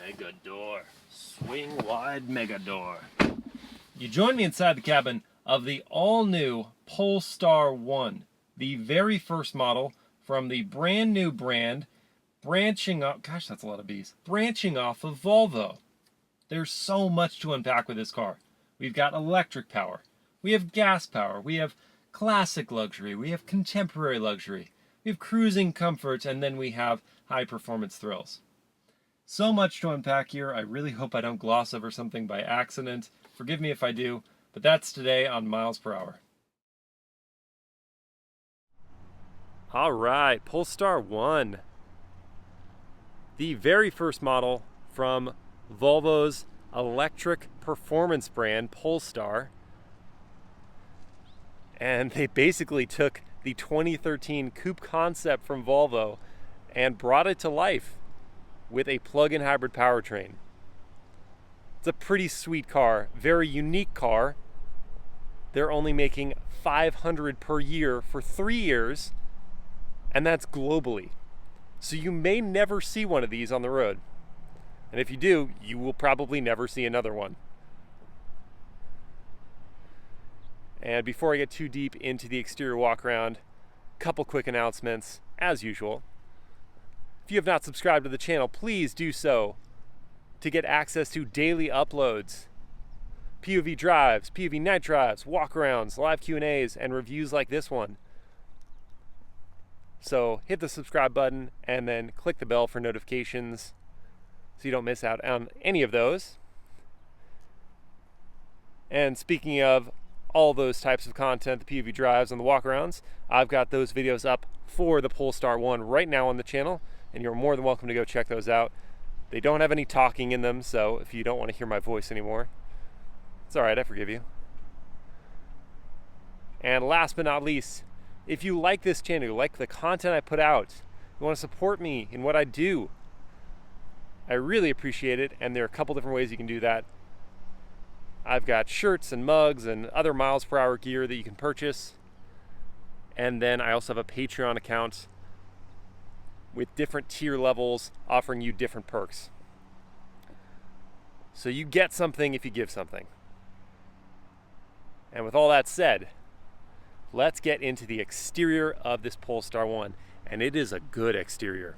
Mega door. Swing wide mega door. You join me inside the cabin of the all-new Polestar 1, the very first model from the brand new brand, branching off, gosh, that's a lot of B's, branching off of Volvo. There's so much to unpack with this car. We've got electric power, we have gas power, we have classic luxury, we have contemporary luxury, we have cruising comfort, and then we have high performance thrills. So much to unpack here. I really hope I don't gloss over something by accident. Forgive me if I do, but that's today on Miles Per Hour. All right, Polestar 1. The very first model from Volvo's electric performance brand, Polestar. And they basically took the 2013 Coupe concept from Volvo and brought it to life with a plug-in hybrid powertrain. It's a pretty sweet car, very unique car. They're only making 500 per year for 3 years, and that's globally. So you may never see one of these on the road. And if you do, you will probably never see another one. And before I get too deep into the exterior walk around, a couple quick announcements, as usual. If you have not subscribed to the channel, please do so to get access to daily uploads, POV drives, POV night drives, walkarounds, live Q&As, and reviews like this one. So hit the subscribe button and then click the bell for notifications so you don't miss out on any of those. And speaking of all those types of content, the POV drives and the walkarounds, I've got those videos up for the Polestar 1 right now on the channel, and you're more than welcome to go check those out. They don't have any talking in them, so if you don't want to hear my voice anymore, it's all right, I forgive you. And last but not least, if you like this channel, you like the content I put out, you want to support me in what I do, I really appreciate it, and there are a couple different ways you can do that. I've got shirts and mugs and other Miles Per Hour gear that you can purchase. And then I also have a Patreon account with different tier levels offering you different perks. So you get something if you give something. And with all that said, let's get into the exterior of this Polestar 1. And it is a good exterior.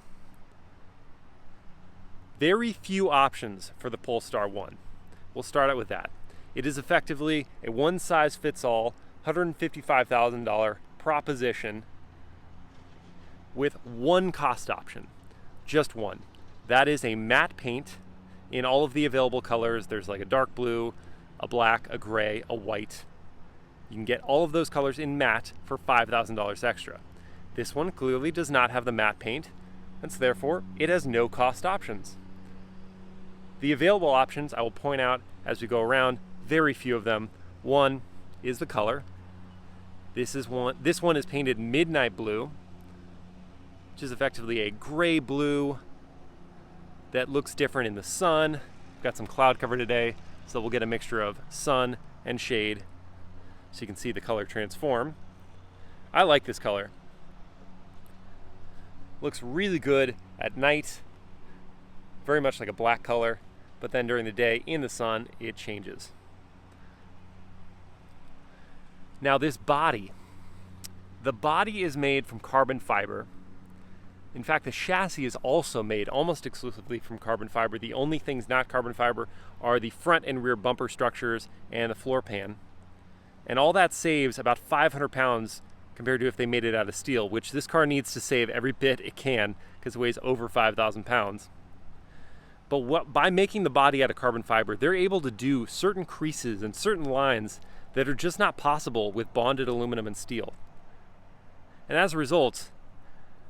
Very few options for the Polestar 1. We'll start out with that. It is effectively a one-size-fits-all, $155,000 proposition with one cost option, just one. That is a matte paint in all of the available colors. There's like a dark blue, a black, a gray, a white. You can get all of those colors in matte for $5,000 extra. This one clearly does not have the matte paint, and so therefore it has no cost options. The available options I will point out as we go around, very few of them. One is the color. This one is painted midnight blue, which is effectively a gray blue that looks different in the sun. We've got some cloud cover today, so we'll get a mixture of sun and shade so you can see the color transform. I like this color. Looks really good at night, very much like a black color, but then during the day in the sun it changes. Now this body, the body is made from carbon fiber. In fact, the chassis is also made almost exclusively from carbon fiber. The only things not carbon fiber are the front and rear bumper structures and the floor pan. And all that saves about 500 pounds compared to if they made it out of steel, which this car needs to save every bit it can because it weighs over 5,000 pounds. But by making the body out of carbon fiber, they're able to do certain creases and certain lines that are just not possible with bonded aluminum and steel. And as a result,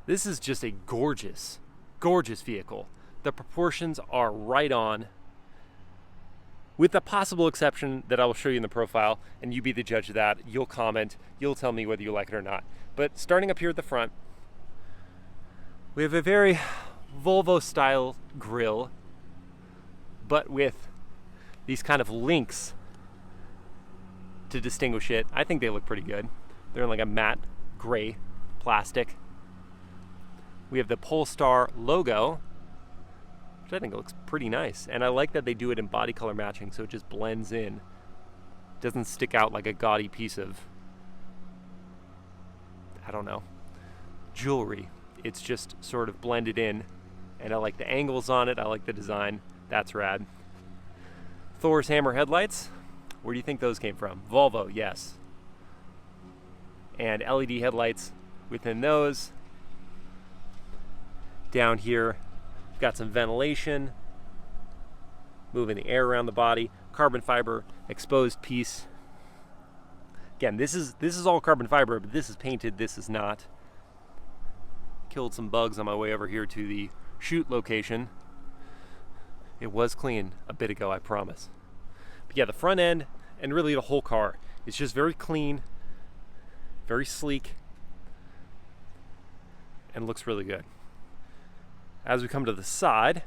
this is just a gorgeous, gorgeous vehicle. The proportions are right on, with the possible exception that I will show you in the profile, and you be the judge of that. You'll comment, you'll tell me whether you like it or not. But starting up here at the front, we have a very Volvo-style grille, but with these kind of links to distinguish it. I think they look pretty good. They're in like a matte gray plastic. We have the Polestar logo which I think looks pretty nice. And I like that they do it in body color matching, so it just blends in. Doesn't stick out like a gaudy piece of, I don't know, jewelry. It's just sort of blended in, and I like the angles on it. I like the design. That's rad. Thor's hammer headlights. Where do you think those came from? Volvo, yes. And LED headlights within those. Down here, we've got some ventilation, moving the air around the body. Carbon fiber exposed piece. Again, this is all carbon fiber, but this is painted, this is not. Killed some bugs on my way over here to the shoot location. It was clean a bit ago, I promise. But yeah, the front end and really the whole car is just very clean, very sleek, and looks really good. As we come to the side,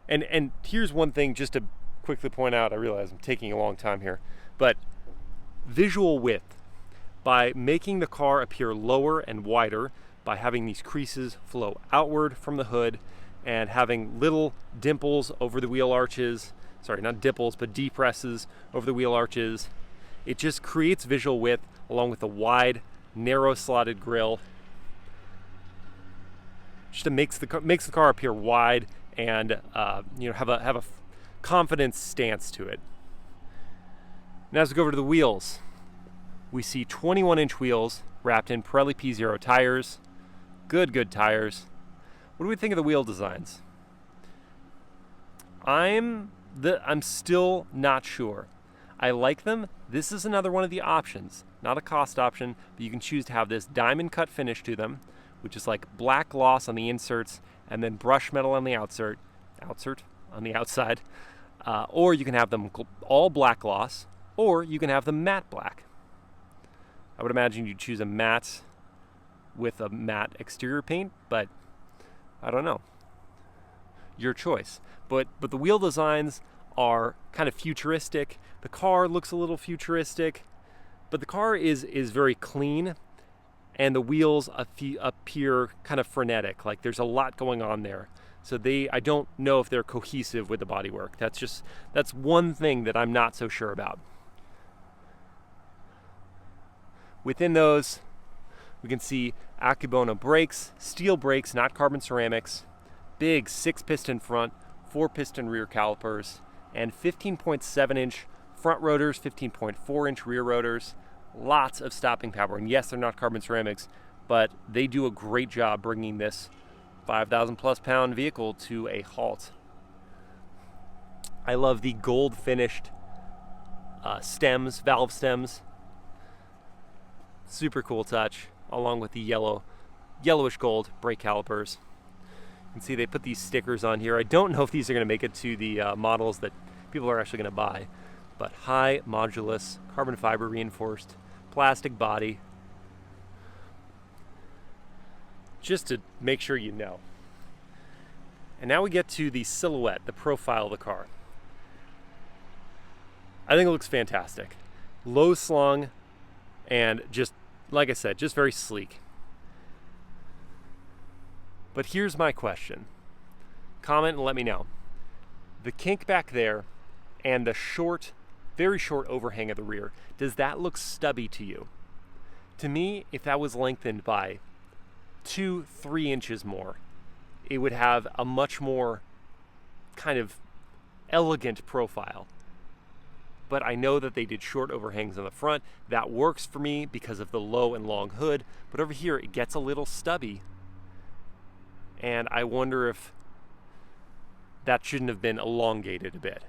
and here's one thing just to quickly point out, I realize I'm taking a long time here, but visual width. By making the car appear lower and wider, by having these creases flow outward from the hood, and having little dimples over the wheel arches, sorry, not dimples, but depresses over the wheel arches, it just creates visual width along with a wide, narrow slotted grille. Just makes the car appear wide and have a confidence stance to it. Now as we go over to the wheels, we see 21-inch wheels wrapped in Pirelli P0 tires. Good tires. What do we think of the wheel designs? I'm still not sure. I like them. This is another one of the options, not a cost option, but you can choose to have this diamond cut finish to them, which is like black gloss on the inserts and then brush metal on the outside, or you can have them all black gloss, or you can have them matte black. I would imagine you'd choose a matte with a matte exterior paint, but I don't know. Your choice. But the wheel designs are kind of futuristic. The car looks a little futuristic, but the car is very clean, and the wheels appear kind of frenetic. Like there's a lot going on there. So I don't know if they're cohesive with the bodywork. That's one thing that I'm not so sure about. Within those, we can see Akebono brakes, steel brakes, not carbon ceramics, big 6-piston front, 4-piston rear calipers, and 15.7-inch front rotors, 15.4-inch rear rotors. Lots of stopping power. And yes, they're not carbon ceramics, but they do a great job bringing this 5,000 plus pound vehicle to a halt. I love the gold finished valve stems. Super cool touch, along with the yellowish gold brake calipers. You can see they put these stickers on here. I don't know if these are going to make it to the models that people are actually going to buy, but high modulus, carbon fiber reinforced, plastic body. Just to make sure you know. And now we get to the silhouette, the profile of the car. I think it looks fantastic. Low slung and just, like I said, just very sleek. But here's my question. Comment and let me know. The kink back there and the very short overhang at the rear, does that look stubby to you? To me, if that was lengthened by 2-3 inches more, it would have a much more kind of elegant profile. But I know that they did short overhangs on the front. That works for me because of the low and long hood. But over here, it gets a little stubby. And I wonder if that shouldn't have been elongated a bit.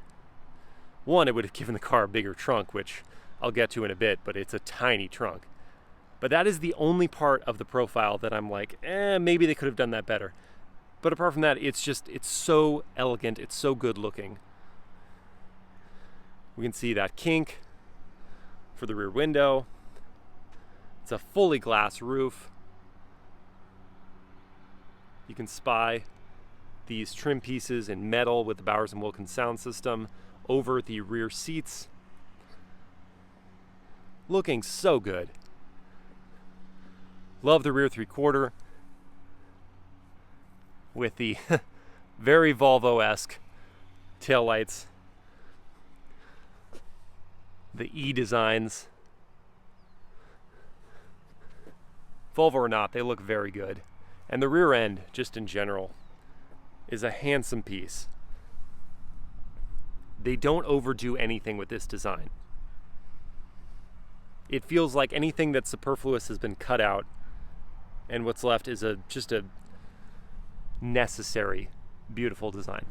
One, it would have given the car a bigger trunk, which I'll get to in a bit, but it's a tiny trunk. But that is the only part of the profile that I'm like, maybe they could have done that better. But apart from that, it's so elegant, it's so good looking. We can see that kink for the rear window. It's a fully glass roof. You can spy these trim pieces in metal with the Bowers & Wilkins sound system over the rear seats. Looking so good. Love the rear 3/4. with the very Volvo-esque taillights, the E designs. Volvo or not, they look very good. And the rear end, just in general, is a handsome piece. They don't overdo anything with this design. It feels like anything that's superfluous has been cut out, and what's left is just a necessary, beautiful design.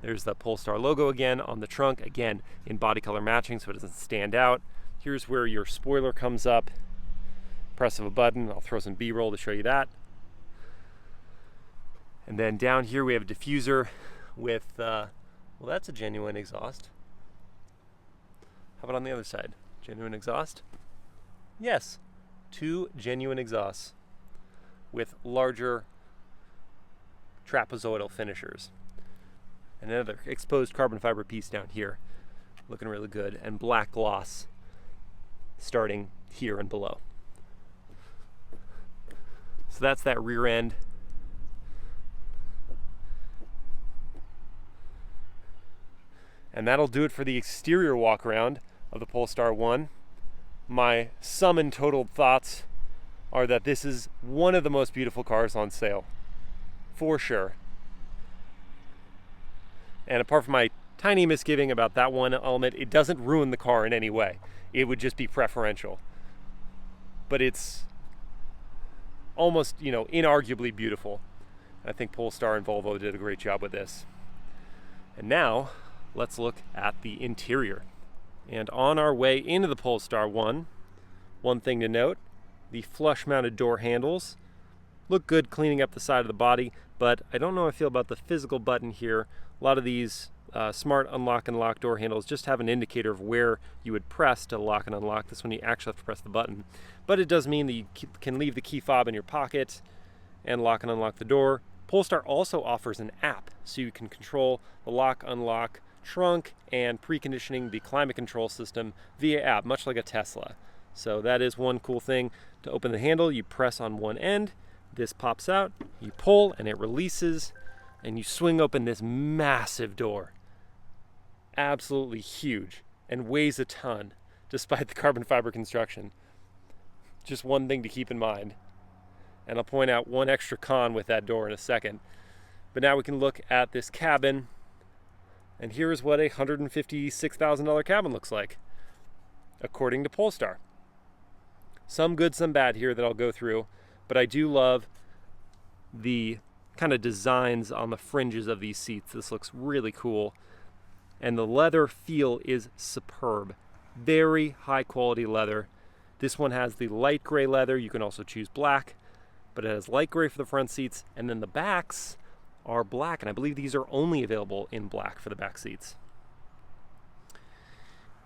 There's the Polestar logo again on the trunk, again in body color matching so it doesn't stand out. Here's where your spoiler comes up. Press of a button, I'll throw some B-roll to show you that. And then down here we have a diffuser with, well, that's a genuine exhaust. How about on the other side? Genuine exhaust? Yes, 2 genuine exhausts with larger trapezoidal finishers. And another exposed carbon fiber piece down here, looking really good, and black gloss starting here and below. So that's that rear end. And that'll do it for the exterior walk around of the Polestar 1. My sum and total thoughts are that this is one of the most beautiful cars on sale, for sure. And apart from my tiny misgiving about that one element, it doesn't ruin the car in any way. It would just be preferential. But it's almost, inarguably beautiful. I think Polestar and Volvo did a great job with this. And now, let's look at the interior. And on our way into the Polestar 1, one thing to note, the flush mounted door handles look good cleaning up the side of the body, but I don't know how I feel about the physical button here. A lot of these smart unlock and lock door handles just have an indicator of where you would press to lock and unlock. This one you actually have to press the button. But it does mean that you can leave the key fob in your pocket and lock and unlock the door. Polestar also offers an app, so you can control the lock, unlock, trunk, and preconditioning the climate control system via app, much like a Tesla. So that is one cool thing. To open the handle, you press on one end, this pops out, you pull and it releases, and you swing open this massive door. Absolutely huge, and weighs a ton, despite the carbon fiber construction. Just one thing to keep in mind. And I'll point out one extra con with that door in a second. But now we can look at this cabin, and here's what a $156,000 cabin looks like, according to Polestar. Some good, some bad here that I'll go through, but I do love the kind of designs on the fringes of these seats. This looks really cool, and the leather feel is superb. Very high quality leather. This one has the light gray leather. You can also choose black, but it has light gray for the front seats, and then the backs are black, and I believe these are only available in black for the back seats.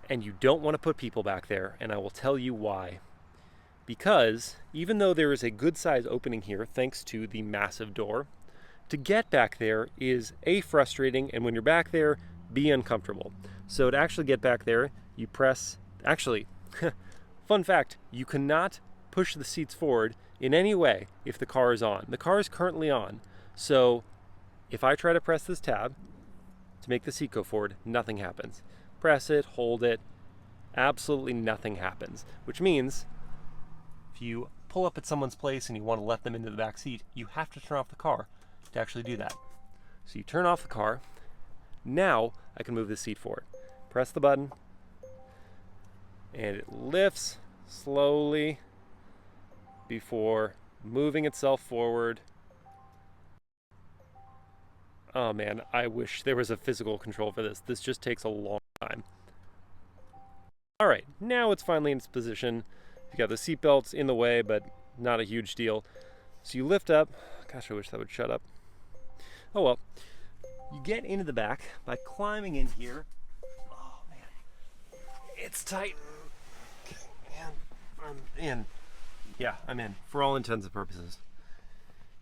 And you don't want to put people back there, and I will tell you why. Because even though there is a good size opening here thanks to the massive door, to get back there is A, frustrating, and when you're back there, B, uncomfortable. So to actually get back there, you press, actually, fun fact, you cannot push the seats forward in any way if the car is on. The car is currently on, so if I try to press this tab to make the seat go forward, nothing happens. Press it, hold it, absolutely nothing happens, which means if you pull up at someone's place and you want to let them into the back seat, you have to turn off the car to actually do that. So you turn off the car. Now I can move the seat forward. Press the button, and it lifts slowly before moving itself forward. Oh man, I wish there was a physical control for this. This just takes a long time. All right, now it's finally in its position. You got the seat belts in the way, but not a huge deal. So you lift up. Gosh, I wish that would shut up. Oh well. You get into the back by climbing in here. Oh man, it's tight. Man, I'm in. Yeah, I'm in for all intents and purposes.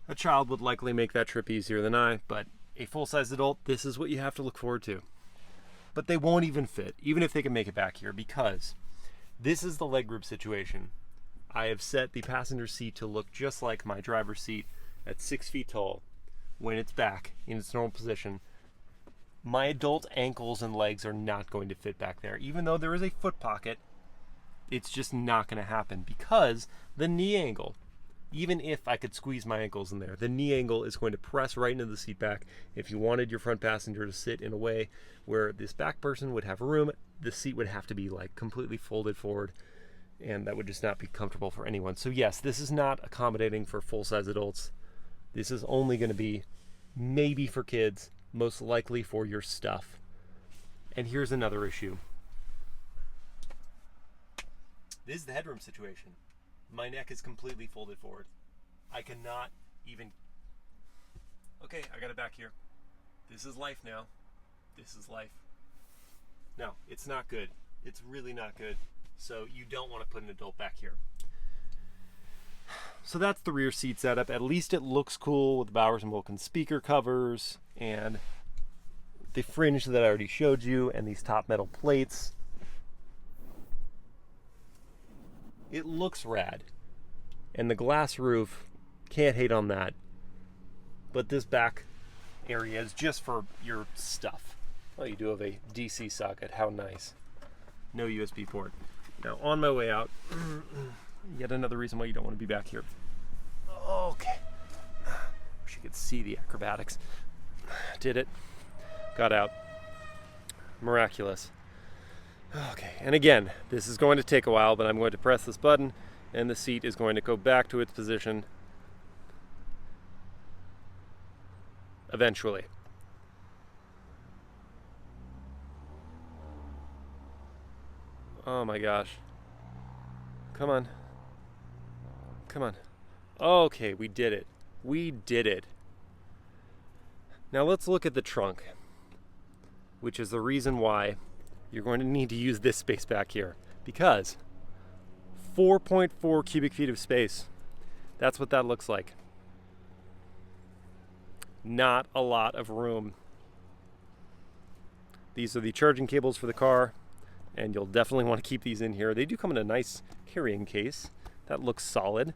A child would likely make that trip easier than I, but a full-size adult, this is what you have to look forward to. But they won't even fit, even if they can make it back here, because this is the leg group situation. I have set the passenger seat to look just like my driver's seat at 6 feet tall, when it's back in its normal position, my adult ankles and legs are not going to fit back there. Even though there is a foot pocket, it's just not going to happen because the knee angle, even if I could squeeze my ankles in there, the knee angle is going to press right into the seat back. If you wanted your front passenger to sit in a way where this back person would have room, the seat would have to be like completely folded forward, and that would just not be comfortable for anyone. So yes, this is not accommodating for full-size adults. This is only going to be maybe for kids, most likely for your stuff. And here's another issue. This is the headroom situation. My neck is completely folded forward. I cannot even... Okay, I got it back here. This is life now. This is life. No, it's not good. It's really not good. So you don't want to put an adult back here. So that's the rear seat setup. At least it looks cool with Bowers & Wilkins speaker covers and the fringe that I already showed you and these top metal plates. It looks rad. And the glass roof, can't hate on that. But this back area is just for your stuff. Oh, you do have a DC socket. How nice. No USB port. Now, on my way out, yet another reason why you don't want to be back here. Okay. Wish you could see the acrobatics. Did it. Got out. Miraculous. Okay, and again, this is going to take a while, but I'm going to press this button and the seat is going to go back to its position eventually. Oh my gosh. Come on. Come on. Okay, we did it. We did it. Now let's look at the trunk, which is the reason why you're going to need to use this space back here, because 4.4 cubic feet of space. That's what that looks like. Not a lot of room. These are the charging cables for the car, and you'll definitely want to keep these in here. They do come in a nice carrying case. That looks solid.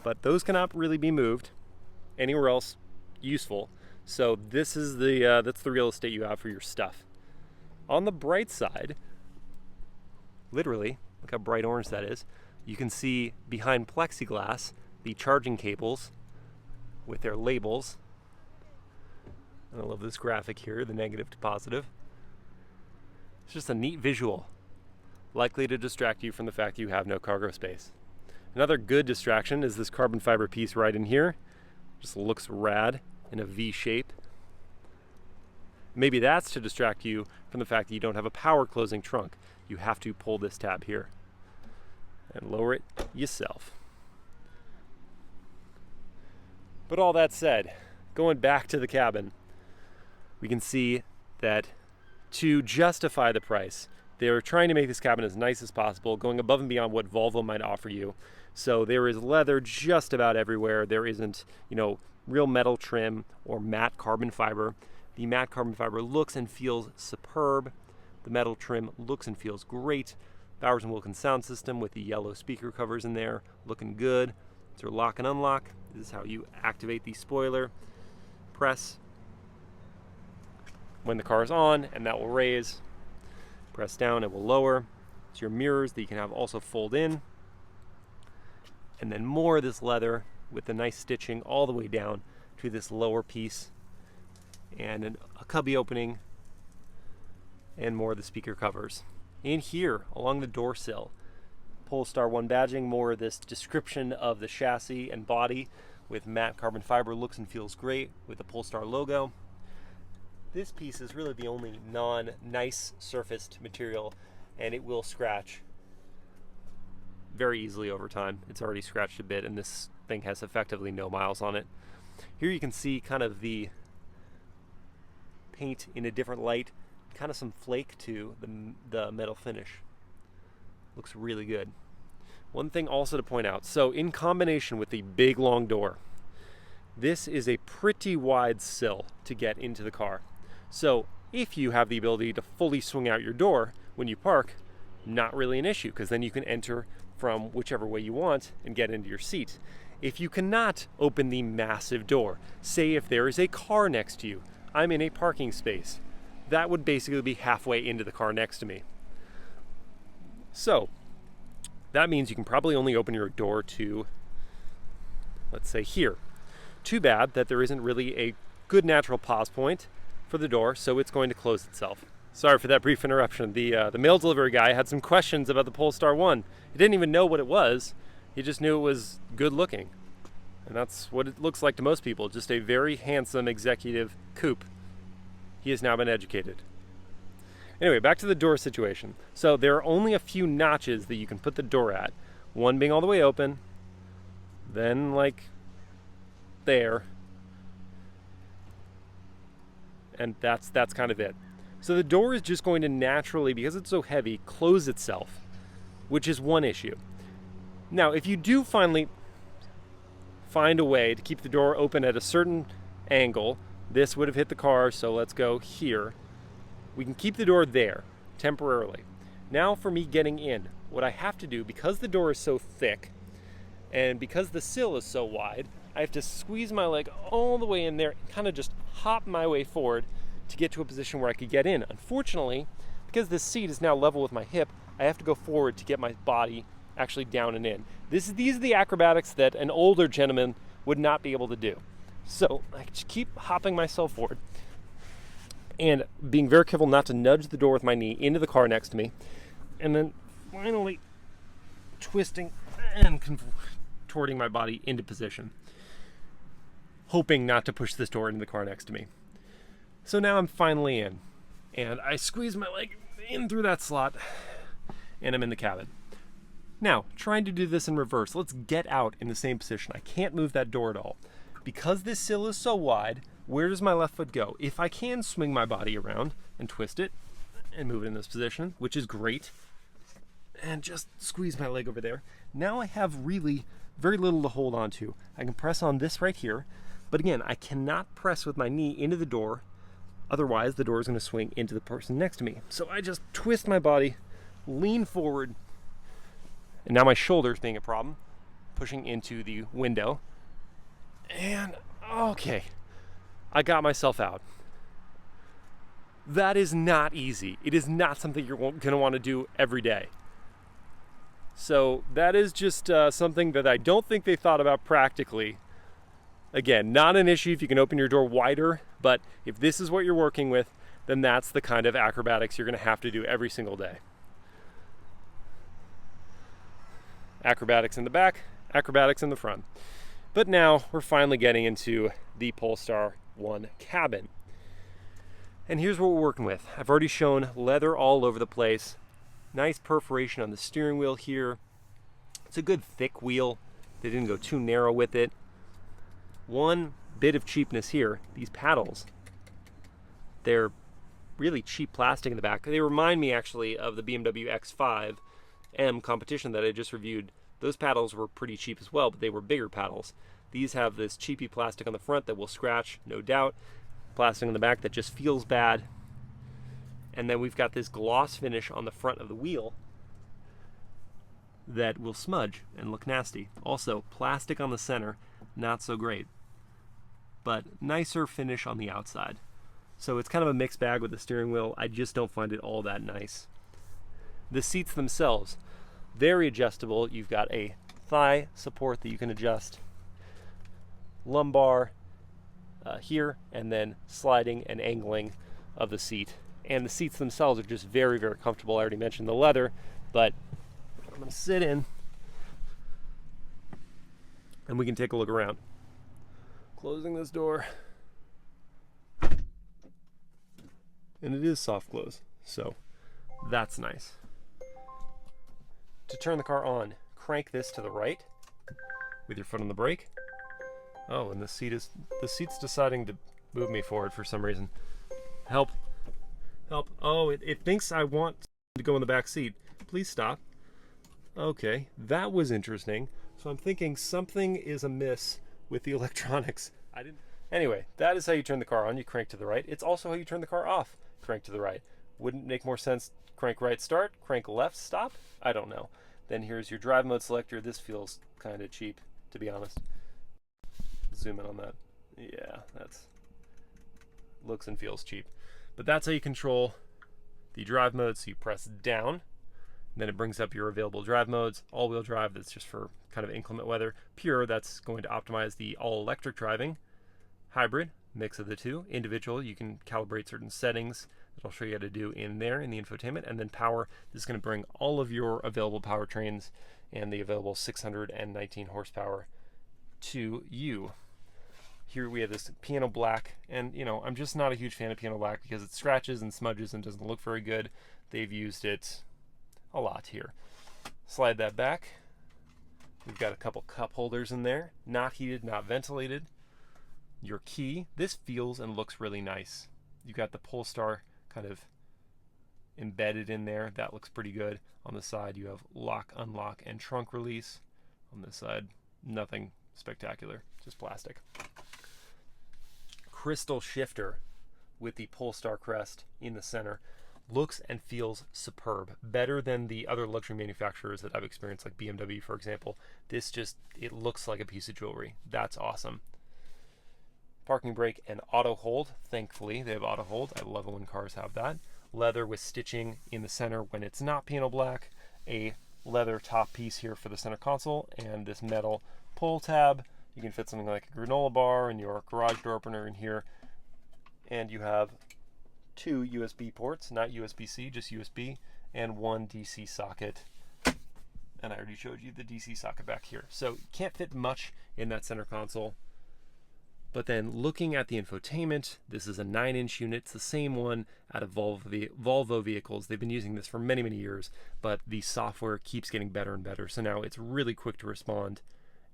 But those cannot really be moved anywhere else useful. So this is that's the real estate you have for your stuff. On the bright side, literally, look how bright orange that is. You can see behind plexiglass the charging cables with their labels. And I love this graphic here, the negative to positive. It's just a neat visual, likely to distract you from the fact you have no cargo space. Another good distraction is this carbon fiber piece right in here. Just looks rad in a V shape. Maybe that's to distract you from the fact that you don't have a power closing trunk. You have to pull this tab here and lower it yourself. But all that said, going back to the cabin, we can see that to justify the price, they're trying to make this cabin as nice as possible, going above and beyond what Volvo might offer you. So there is leather just about everywhere. There isn't, real metal trim or matte carbon fiber. The matte carbon fiber looks and feels superb. The metal trim looks and feels great. Bowers & Wilkins sound system with the yellow speaker covers in there, looking good. So lock and unlock. This is how you activate the spoiler. Press when the car is on, and that will raise. Press down, it will lower. It's your mirrors that you can have also fold in. And then more of this leather with the nice stitching all the way down to this lower piece. And a cubby opening. And more of the speaker covers. In here, along the door sill, Polestar 1 badging, more of this description of the chassis and body with matte carbon fiber. Looks and feels great with the Polestar logo. This piece is really the only non-nice surfaced material, and it will scratch very easily over time. It's already scratched a bit, and this thing has effectively no miles on it. Here you can see kind of the paint in a different light, kind of some flake to the metal finish. Looks really good. One thing also to point out, so in combination with the big long door, this is a pretty wide sill to get into the car. So if you have the ability to fully swing out your door when you park, not really an issue, because then you can enter from whichever way you want and get into your seat. if you cannot open the massive door. Say if there is a car next to you, I'm in a parking space. That would basically be halfway into the car next to me. So that means you can probably only open your door to, let's say, here. Too bad that there isn't really a good natural pause point for the door, so it's going to close itself. Sorry for that brief interruption. The mail delivery guy had some questions about the Polestar 1. He didn't even know what it was. He just knew it was good looking. And that's what it looks like to most people, just a very handsome executive coupe. He has now been educated. Anyway, back to the door situation. So there are only a few notches that you can put the door at. One being all the way open, then like there, and that's kind of it. So the door is just going to naturally, because it's so heavy, close itself, which is one issue. Now, if you do finally find a way to keep the door open at a certain angle, this would have hit the car, so let's go here. We can keep the door there temporarily. Now for me getting in, what I have to do, because the door is so thick and because the sill is so wide, I have to squeeze my leg all the way in there and kind of just hop my way forward to get to a position where I could get in. Unfortunately, because this seat is now level with my hip, I have to go forward to get my body actually down and in. These are the acrobatics that an older gentleman would not be able to do. So I just keep hopping myself forward and being very careful not to nudge the door with my knee into the car next to me, and then finally twisting and contorting my body into position, hoping not to push this door into the car next to me. So now I'm finally in, and I squeeze my leg in through that slot, and I'm in the cabin. Now, trying to do this in reverse, let's get out in the same position. I can't move that door at all. Because this sill is so wide, where does my left foot go? If I can swing my body around and twist it and move it in this position, which is great, and just squeeze my leg over there, now I have really very little to hold on to. I can press on this right here, but again, I cannot press with my knee into the door, otherwise the door is going to swing into the person next to me. So I just twist my body, lean forward, and now my shoulder's being a problem, pushing into the window. And okay, I got myself out. That is not easy. It is not something you're going to want to do every day. So that is just something that I don't think they thought about practically. Again, not an issue if you can open your door wider, but if this is what you're working with, then that's the kind of acrobatics you're going to have to do every single day. Acrobatics in the back, acrobatics in the front. But now we're finally getting into the Polestar 1 cabin. And here's what we're working with. I've already shown leather all over the place. Nice perforation on the steering wheel here. It's a good thick wheel. They didn't go too narrow with it. One bit of cheapness here, these paddles. They're really cheap plastic in the back. They remind me actually of the BMW X5 M competition that I just reviewed. Those paddles were pretty cheap as well, but they were bigger paddles. These have this cheapy plastic on the front that will scratch, no doubt. Plastic on the back that just feels bad. And then we've got this gloss finish on the front of the wheel that will smudge and look nasty. Also, plastic on the center, not so great, but nicer finish on the outside. So it's kind of a mixed bag with the steering wheel. I just don't find it all that nice. The seats themselves, very adjustable. You've got a thigh support that you can adjust, lumbar here, and then sliding and angling of the seat. And the seats themselves are just very, very comfortable. I already mentioned the leather, but I'm going to sit in and we can take a look around. Closing this door. And it is soft close, so that's nice. To turn the car on, crank this to the right with your foot on the brake. Oh, and the seat's deciding to move me forward for some reason. Help. Help. Oh, it thinks I want to go in the back seat. Please stop. Okay, that was interesting. So I'm thinking something is amiss with the electronics. Anyway, that is how you turn the car on. You crank to the right. It's also how you turn the car off. Crank to the right. Wouldn't it make more sense? Crank right, start. Crank left, stop. I don't know. Then here's your drive mode selector. This feels kind of cheap, to be honest. Zoom in on that. Yeah, that's looks and feels cheap. But that's how you control the drive mode. So you press down, then it brings up your available drive modes. All-wheel drive, that's just for kind of inclement weather. Pure, that's going to optimize the all-electric driving. Hybrid, mix of the two. Individual, you can calibrate certain settings that I'll show you how to do in there in the infotainment. And then power, this is going to bring all of your available powertrains and the available 619 horsepower to you. Here we have this piano black, and you know, I'm just not a huge fan of piano black because it scratches and smudges and doesn't look very good. They've used it a lot here. Slide that back. We've got a couple cup holders in there, not heated, not ventilated. Your key, this feels and looks really nice. You've got the Polestar kind of embedded in there. That looks pretty good. On the side, you have lock, unlock, and trunk release. On this side, nothing spectacular, just plastic. Crystal shifter with the Polestar crest in the center. Looks and feels superb. Better than the other luxury manufacturers that I've experienced, like BMW, for example. This just, it looks like a piece of jewelry. That's awesome. Parking brake and auto hold. Thankfully, they have auto hold. I love it when cars have that. Leather with stitching in the center when it's not piano black. A leather top piece here for the center console, and this metal pull tab. You can fit something like a granola bar and your garage door opener in here. And you have 2 USB ports, not USB-C, just USB, and 1 DC socket. And I already showed you the DC socket back here. So you can't fit much in that center console. But then looking at the infotainment, this is a 9-inch unit. It's the same one out of Volvo vehicles. They've been using this for many, many years, but the software keeps getting better and better. So now it's really quick to respond,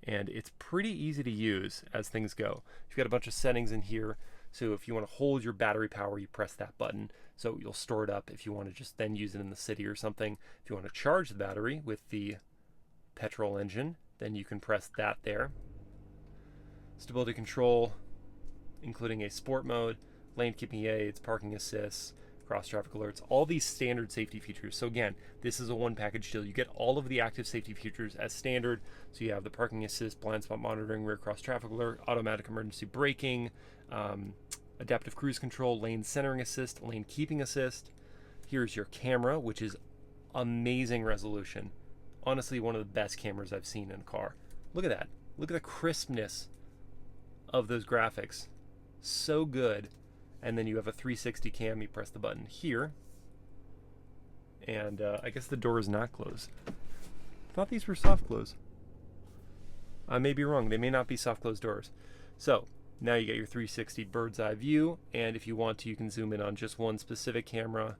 and it's pretty easy to use as things go. You've got a bunch of settings in here. So if you want to hold your battery power, you press that button. So you'll store it up if you want to just then use it in the city or something. If you want to charge the battery with the petrol engine, then you can press that there. Stability control, including a sport mode, lane keeping aids, parking assists, cross traffic alerts, all these standard safety features. So again, this is a one package deal. You get all of the active safety features as standard. So you have the parking assist, blind spot monitoring, rear cross traffic alert, automatic emergency braking, adaptive cruise control, lane centering assist, lane keeping assist. Here's your camera, which is amazing resolution. Honestly, one of the best cameras I've seen in a car. Look at that. Look at the crispness of those graphics. So good. And then you have a 360 cam. You press the button here, and I guess the door is not closed. I thought these were soft close. I may be wrong. They may not be soft closed doors. So now you get your 360 bird's eye view, and if you want to, you can zoom in on just one specific camera,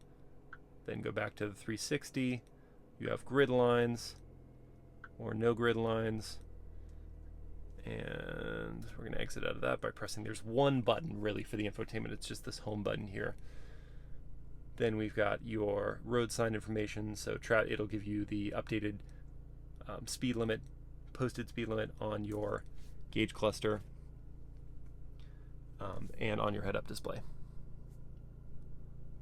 then go back to the 360. You have grid lines or no grid lines. And we're going to exit out of that by pressing, there's one button really for the infotainment. It's just this home button here. Then we've got your road sign information. So it'll give you the updated speed limit, posted speed limit on your gauge cluster and on your head-up display.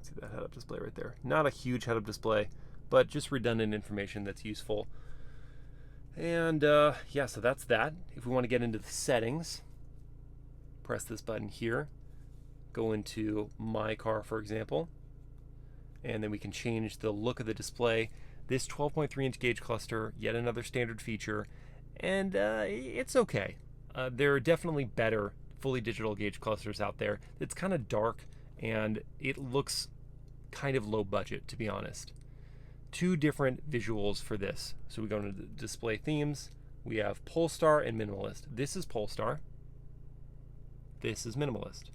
See that head-up display right there. Not a huge head-up display, but just redundant information that's useful. And yeah, so that's that. If we want to get into the settings, press this button here, go into My Car, for example, and then we can change the look of the display. This 12.3-inch gauge cluster, yet another standard feature, and it's okay. There are definitely better fully digital gauge clusters out there. It's kind of dark, and it looks kind of low budget, to be honest. 2 different visuals for this. So we go into the display themes. We have Polestar and Minimalist. This is Polestar. This is Minimalist.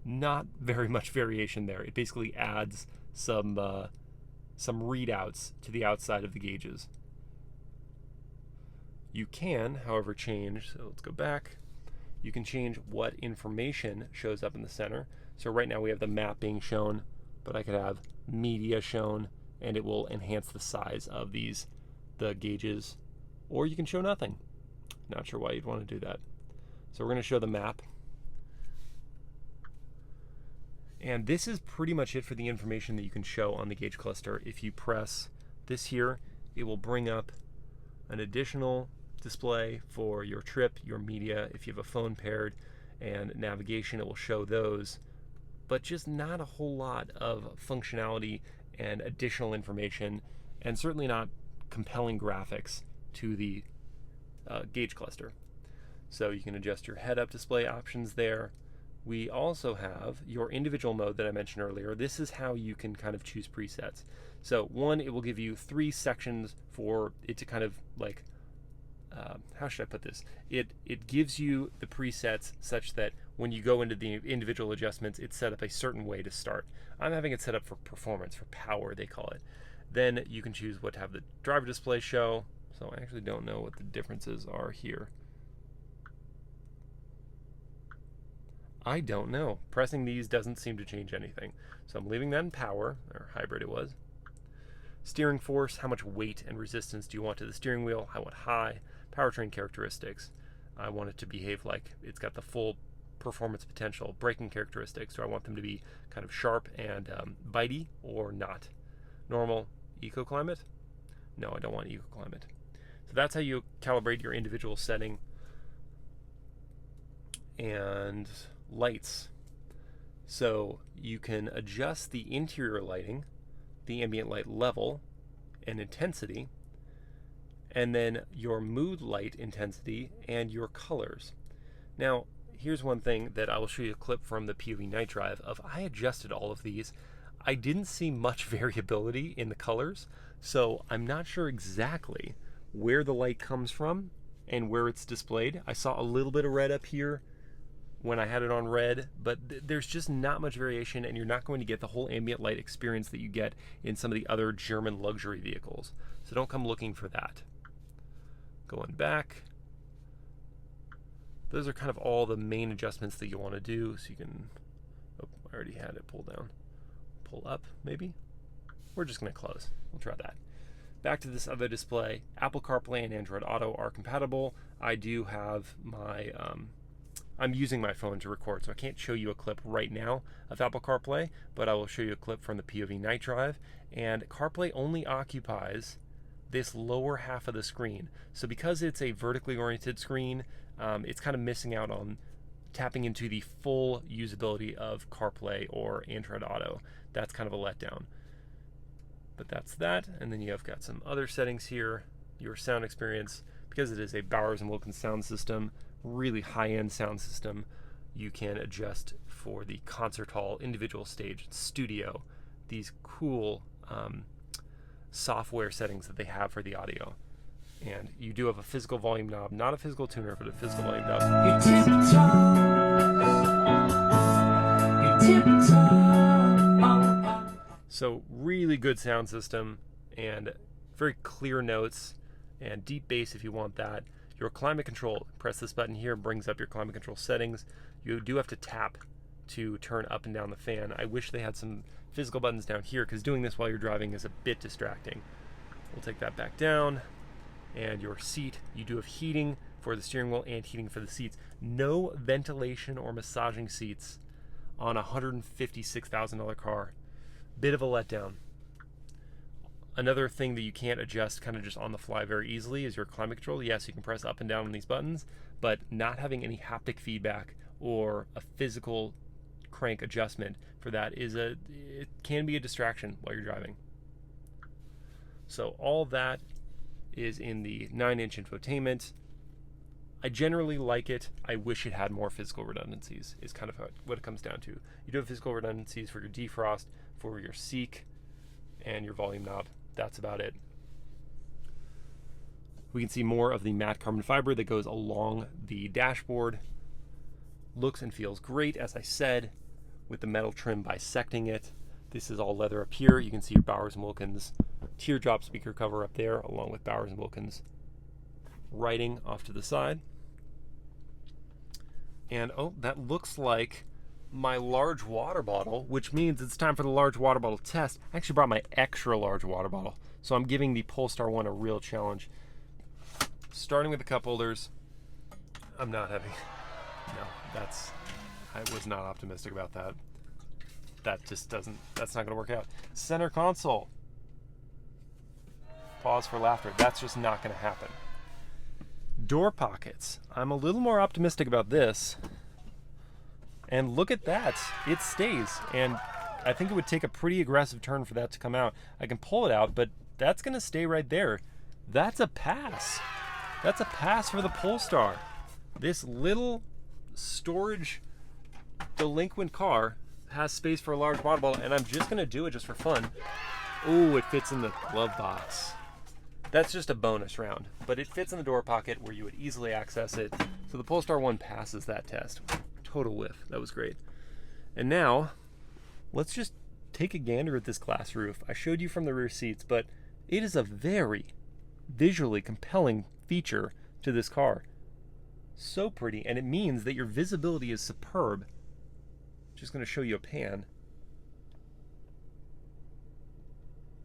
Not very much variation there. It basically adds some readouts to the outside of the gauges. You can, however, change, so let's go back. You can change what information shows up in the center. So right now we have the map being shown, but I could have media shown, and it will enhance the size of the gauges, or you can show nothing. Not sure why you'd want to do that. So we're going to show the map. And this is pretty much it for the information that you can show on the gauge cluster. If you press this here, it will bring up an additional display for your trip, your media. If you have a phone paired, and navigation, it will show those, but just not a whole lot of functionality and additional information, and certainly not compelling graphics to the gauge cluster. So you can adjust your head-up display options there. We also have your individual mode that I mentioned earlier. This is how you can kind of choose presets. So one, it will give you 3 sections for it to kind of like, how should I put this? It gives you the presets such that when you go into the individual adjustments, it's set up a certain way to start. I'm having it set up for performance, for power, they call it. Then you can choose what to have the driver display show. So I actually don't know what the differences are here. I don't know. Pressing these doesn't seem to change anything. So I'm leaving that in power, or hybrid it was. Steering force, how much weight and resistance do you want to the steering wheel? I want high. Powertrain characteristics, I want it to behave like it's got the full performance potential. Braking characteristics, do I want them to be kind of sharp and bitey or not? Normal. Eco climate? No, I don't want eco climate. So that's how you calibrate your individual setting. And lights. So you can adjust the interior lighting, the ambient light level and intensity, and then your mood light intensity and your colors. Now, here's one thing that I will show you a clip from the PHEV night drive of. I adjusted all of these. I didn't see much variability in the colors, so I'm not sure exactly where the light comes from and where it's displayed. I saw a little bit of red up here when I had it on red, but there's just not much variation, and you're not going to get the whole ambient light experience that you get in some of the other German luxury vehicles. So don't come looking for that. Going back, those are kind of all the main adjustments that you want to do. So you can, oh, I already had it pull down. Pull up, maybe? We're just going to close. We'll try that. Back to this other display. Apple CarPlay and Android Auto are compatible. I do have my, I'm using my phone to record, so I can't show you a clip right now of Apple CarPlay, but I will show you a clip from the PHEV night drive. And CarPlay only occupies this lower half of the screen. So because it's a vertically oriented screen, it's kind of missing out on tapping into the full usability of CarPlay or Android Auto. That's kind of a letdown. But that's that, and then you have got some other settings here. Your sound experience, because it is a Bowers & Wilkins sound system, really high-end sound system, you can adjust for the concert hall, individual stage, studio, these cool software settings that they have for the audio. And you do have a physical volume knob, not a physical tuner, but a physical volume knob. So really good sound system and very clear notes and deep bass if you want that. Your climate control, press this button here, brings up your climate control settings. You do have to tap to turn up and down the fan. I wish they had some physical buttons down here, because doing this while you're driving is a bit distracting. We'll take that back down. And your seat, you do have heating for the steering wheel and heating for the seats. No ventilation or massaging seats on a $156,000 car. Bit of a letdown. Another thing that you can't adjust kind of just on the fly very easily is your climate control. Yes, you can press up and down on these buttons, but not having any haptic feedback or a physical crank adjustment for that it can be a distraction while you're driving. So all that is in the 9-inch infotainment. I generally like it. I wish it had more physical redundancies, is kind of what it comes down to. You do have physical redundancies for your defrost, for your seek, and your volume knob. That's about it. We can see more of the matte carbon fiber that goes along the dashboard. Looks and feels great, as I said, with the metal trim bisecting it. This is all leather up here. You can see your Bowers & Wilkins teardrop speaker cover up there, along with Bowers & Wilkins writing off to the side. And oh, that looks like my large water bottle, which means it's time for the large water bottle test. I actually brought my extra large water bottle, so I'm giving the Polestar one a real challenge. Starting with the cup holders, I'm not having, no, I was not optimistic about that. That just doesn't, that's not gonna work out. Center console. Pause for laughter. That's just not gonna happen. Door pockets. I'm a little more optimistic about this. And look at that. It stays. And I think it would take a pretty aggressive turn for that to come out. I can pull it out, but that's going to stay right there. That's a pass. That's a pass for the Polestar. This little storage delinquent car has space for a large water bottle, and I'm just going to do it just for fun. Ooh, it fits in the glove box. That's just a bonus round, but it fits in the door pocket where you would easily access it. So the Polestar 1 passes that test. Total whiff. That was great. And now, let's just take a gander at this glass roof. I showed you from the rear seats, but it is a very visually compelling feature to this car. So pretty, and it means that your visibility is superb. Just going to show you a pan.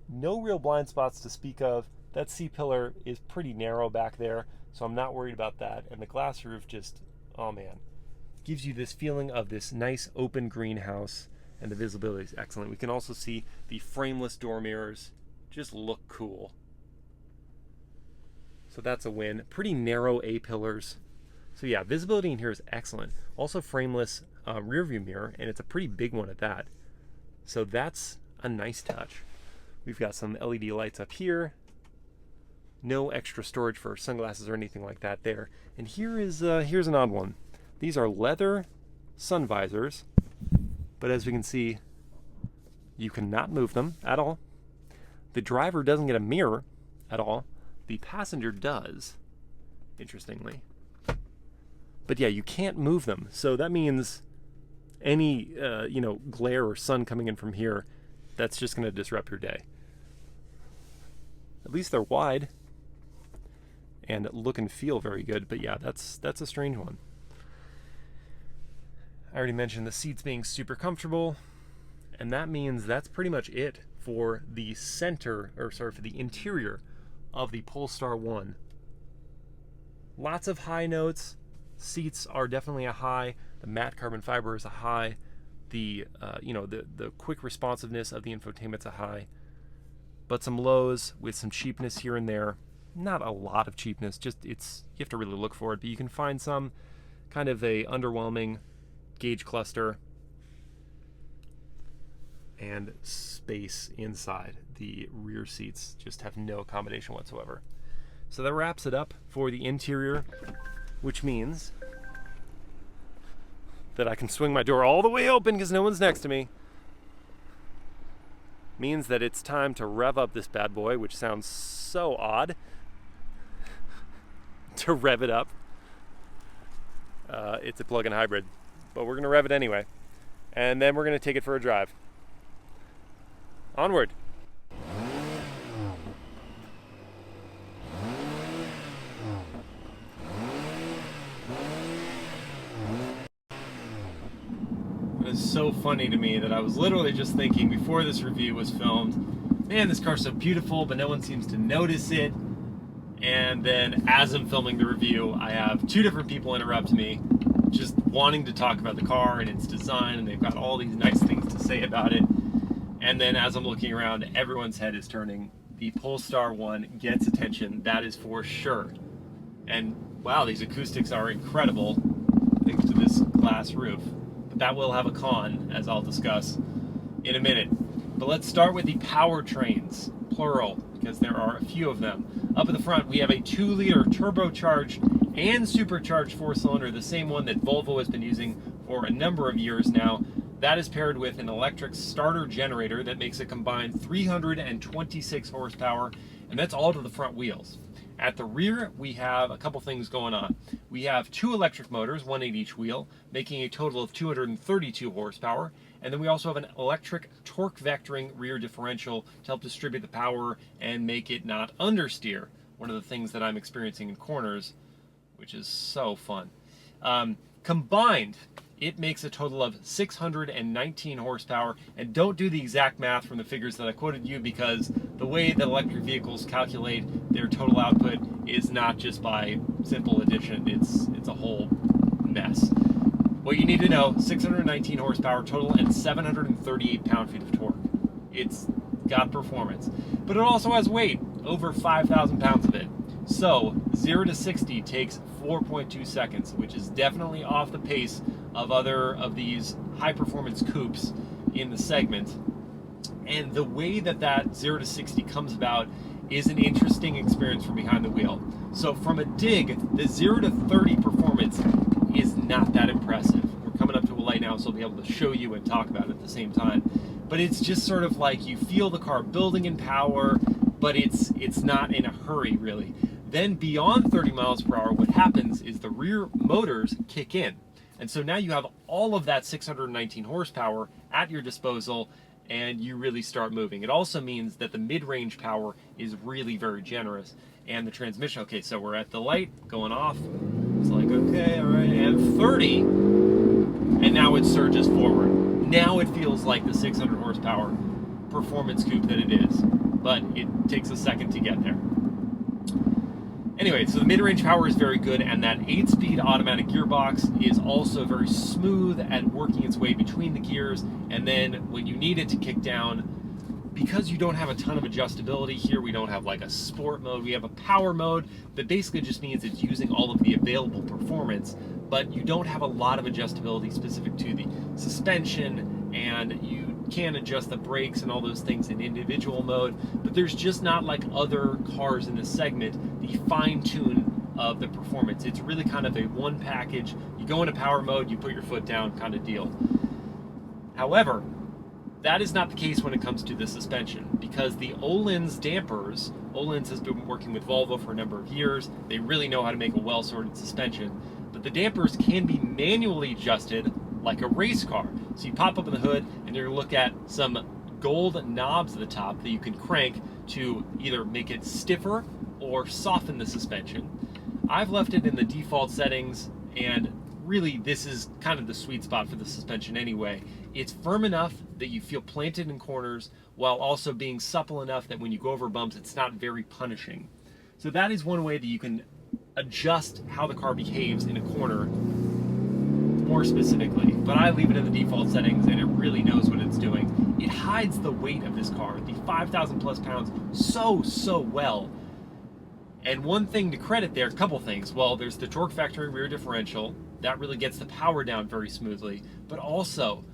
No real blind spots to speak of. That C-pillar is pretty narrow back there, so I'm not worried about that. And the glass roof just, oh man, gives you this feeling of this nice open greenhouse, and the visibility is excellent. We can also see the frameless door mirrors just look cool. So that's a win. Pretty narrow A-pillars. So yeah, visibility in here is excellent. Also frameless rear view mirror, and it's a pretty big one at that. So that's a nice touch. We've got some LED lights up here. No extra storage for sunglasses or anything like that there. And here's an odd one. These are leather sun visors, but as we can see, you cannot move them at all. The driver doesn't get a mirror at all. The passenger does, interestingly. But yeah, you can't move them. So that means any glare or sun coming in from here, that's just going to disrupt your day. At least they're wide and look and feel very good. But yeah, that's a strange one. I already mentioned the seats being super comfortable, and that means that's pretty much it for the for the interior of the Polestar 1. Lots of high notes. Seats are definitely a high. The matte carbon fiber is a high. The quick responsiveness of the infotainment's a high. But some lows with some cheapness here and there. Not a lot of cheapness, just you have to really look for it, but you can find some kind of a underwhelming gauge cluster and space inside. The rear seats just have no accommodation whatsoever. So that wraps it up for the interior, which means that I can swing my door all the way open because no one's next to me. Means that it's time to rev up this bad boy, which sounds so odd to rev it up. It's a plug-in hybrid, but we're going to rev it anyway. And then we're going to take it for a drive. Onward. It is so funny to me that I was literally just thinking before this review was filmed, man, this car's so beautiful, but no one seems to notice it. And then as I'm filming the review, I have two different people interrupt me, just wanting to talk about the car and its design, and they've got all these nice things to say about it. And then as I'm looking around, everyone's head is turning. The Polestar 1 gets attention, that is for sure. And wow, these acoustics are incredible, thanks to this glass roof. But that will have a con, as I'll discuss in a minute. But let's start with the powertrains, plural, because there are a few of them. Up at the front, we have a 2-liter turbocharged and supercharged 4-cylinder, the same one that Volvo has been using for a number of years now. That is paired with an electric starter generator that makes a combined 326 horsepower, and that's all to the front wheels. At the rear, we have a couple things going on. We have 2 electric motors, one at each wheel, making a total of 232 horsepower. And then we also have an electric torque vectoring rear differential to help distribute the power and make it not understeer. One of the things that I'm experiencing in corners, which is so fun. Combined, it makes a total of 619 horsepower. And don't do the exact math from the figures that I quoted you, because the way that electric vehicles calculate their total output is not just by simple addition, it's a whole mess. What you need to know, 619 horsepower total and 738 pound-feet of torque. It's got performance. But it also has weight, over 5,000 pounds of it. So 0 to 60 takes 4.2 seconds, which is definitely off the pace of other of these high-performance coupes in the segment. And the way that that 0 to 60 comes about is an interesting experience from behind the wheel. So from a dig, the 0 to 30 performance is not that impressive. We're coming up to a light now, so I'll be able to show you and talk about it at the same time. But it's just sort of like you feel the car building in power, but it's not in a hurry, really. Then beyond 30 miles per hour, what happens is the rear motors kick in. And so now you have all of that 619 horsepower at your disposal, and you really start moving. It also means that the mid-range power is really very generous. And the transmission, okay, so we're at the light going off. It's like, okay, all right, and 30, and now it surges forward. Now it feels like the 600 horsepower performance coupe that it is, but it takes a second to get there. Anyway, so the mid-range power is very good, and that 8-speed automatic gearbox is also very smooth at working its way between the gears, and then when you need it to kick down, because you don't have a ton of adjustability here, we don't have like a sport mode, we have a power mode that basically just means it's using all of the available performance, but you don't have a lot of adjustability specific to the suspension, and you can adjust the brakes and all those things in individual mode, but there's just not, like other cars in this segment, the fine-tune of the performance. It's really kind of a one package. You go into power mode, you put your foot down kind of deal. However, that is not the case when it comes to the suspension, because the Öhlins dampers, Öhlins has been working with Volvo for a number of years. They really know how to make a well-sorted suspension, but the dampers can be manually adjusted like a race car. So you pop open the hood and you're gonna look at some gold knobs at the top that you can crank to either make it stiffer or soften the suspension. I've left it in the default settings, and really this is kind of the sweet spot for the suspension anyway. It's firm enough that you feel planted in corners while also being supple enough that when you go over bumps it's not very punishing. So that is one way that you can adjust how the car behaves in a corner more specifically, but I leave it in the default settings and it really knows what it's doing. It hides the weight of this car, the 5,000 plus pounds, so well. And one thing to credit there, a couple things. Well, there's the torque factory rear differential. That really gets the power down very smoothly. But also,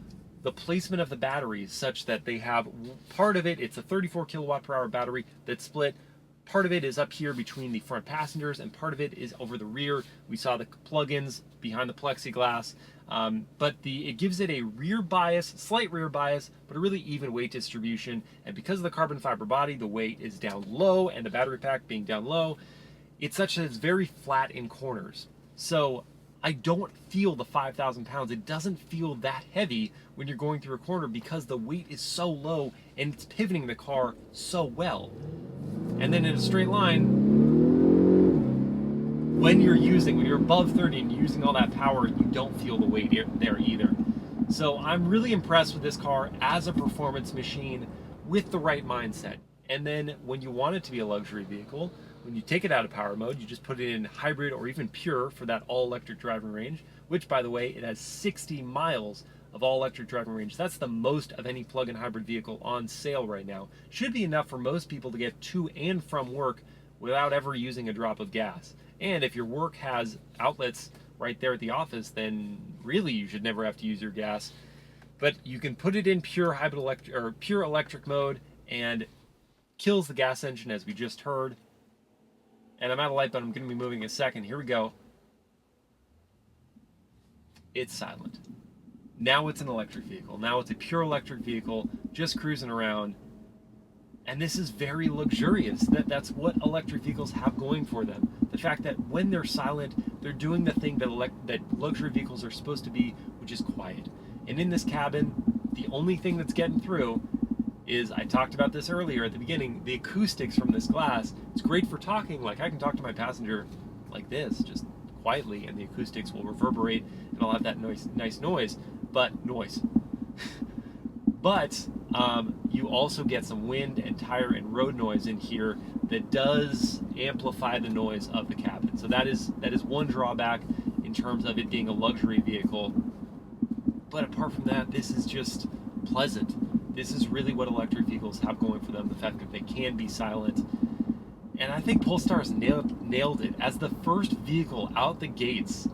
the placement of the batteries such that they have, part of it, it's a 34 kilowatt per hour battery that's split. Part of it is up here between the front passengers, and part of it is over the rear. We saw the plugins behind the plexiglass. But it gives it a rear bias, slight rear bias, but a really even weight distribution. And because of the carbon fiber body, the weight is down low, and the battery pack being down low, it's such that it's very flat in corners. So I don't feel the 5,000 pounds. It doesn't feel that heavy when you're going through a corner because the weight is so low and it's pivoting the car so well. And then in a straight line, when you're above 30 and using all that power, you don't feel the weight there either. So I'm really impressed with this car as a performance machine with the right mindset. And then when you want it to be a luxury vehicle, when you take it out of power mode, you just put it in hybrid or even pure for that all-electric driving range, which, by the way, it has 60 miles of all-electric driving range. That's the most of any plug-in hybrid vehicle on sale right now. Should be enough for most people to get to and from work without ever using a drop of gas. And if your work has outlets right there at the office, then really you should never have to use your gas. But you can put it in pure hybrid electric or pure electric mode and kills the gas engine, as we just heard. And I'm out of light, but I'm going to be moving in a second. Here we go. It's silent. Now it's an electric vehicle. Now it's a pure electric vehicle, just cruising around. And this is very luxurious. That's what electric vehicles have going for them. The fact that when they're silent, they're doing the thing that luxury vehicles are supposed to be, which is quiet. And in this cabin, the only thing that's getting through is, I talked about this earlier at the beginning, the acoustics from this glass. It's great for talking. Like, I can talk to my passenger like this, just quietly, and the acoustics will reverberate, and I'll have that nice noise. But you also get some wind and tire and road noise in here that does amplify the noise of the cabin. So that is one drawback in terms of it being a luxury vehicle. But apart from that, this is just pleasant. This is really what electric vehicles have going for them, the fact that they can be silent. And I think Polestar's nailed it. As the first vehicle out the gates,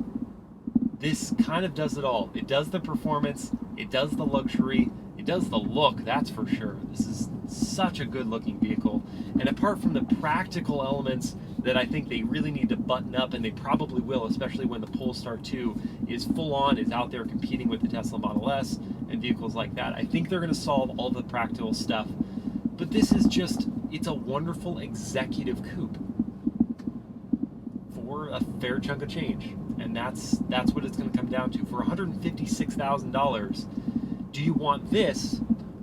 this kind of does it all. It does the performance, it does the luxury, it does the look, that's for sure. This is such a good looking vehicle. And apart from the practical elements that I think they really need to button up, and they probably will, especially when the Polestar 2 is full on, is out there competing with the Tesla Model S and vehicles like that, I think they're gonna solve all the practical stuff. But this is just, it's a wonderful executive coupe for a fair chunk of change. And that's what it's going to come down to. For $156,000, do you want this,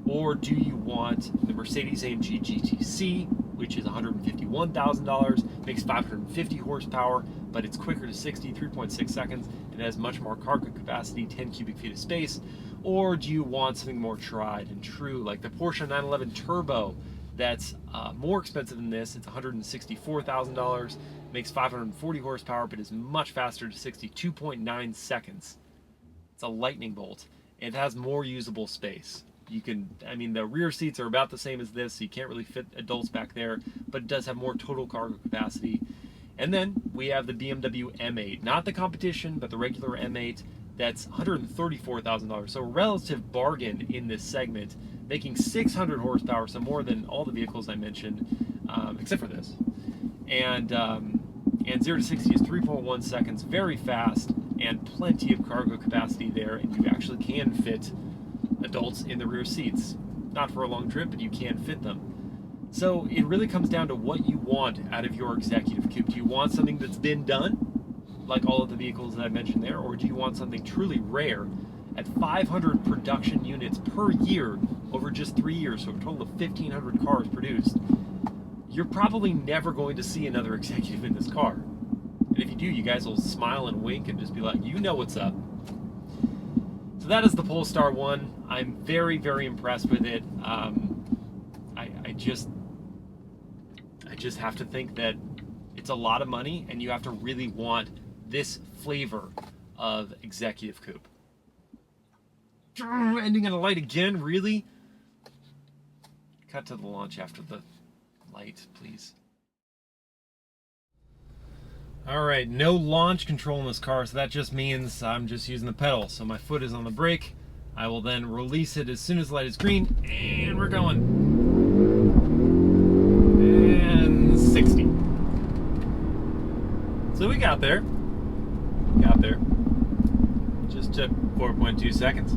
or do you want the Mercedes-AMG GTC, which is $151,000, makes 550 horsepower, but it's quicker to 60, 3.6 seconds, and has much more cargo capacity, 10 cubic feet of space? Or do you want something more tried and true, like the Porsche 911 Turbo, that's more expensive than this? It's $164,000, makes 540 horsepower, but is much faster to 60, 2.9 seconds. It's a lightning bolt. It has more usable space. You can, I mean, the rear seats are about the same as this, so you can't really fit adults back there, but it does have more total cargo capacity. And then we have the BMW M8, not the competition, but the regular M8. That's $134,000, so a relative bargain in this segment, making 600 horsepower, so more than all the vehicles I mentioned, except for this. And 0 to 60 is 3.1 seconds, very fast, and plenty of cargo capacity there, and you actually can fit adults in the rear seats. Not for a long trip, but you can fit them. So it really comes down to what you want out of your executive coupe. Do you want something that's been done, like all of the vehicles that I mentioned there, or do you want something truly rare at 500 production units per year over just 3 years, so a total of 1,500 cars produced? You're probably never going to see another executive in this car. And if you do, you guys will smile and wink and just be like, you know what's up. So that is the Polestar 1. I'm very, very impressed with it. I just have to think that it's a lot of money, and you have to really want this flavor of executive coupe. Ending on a light again, really? Cut to the launch after the light, please. Alright, no launch control in this car, so that just means I'm just using the pedal. So my foot is on the brake. I will then release it as soon as the light is green, and we're going. And 60. So we got there. Just took 4.2 seconds.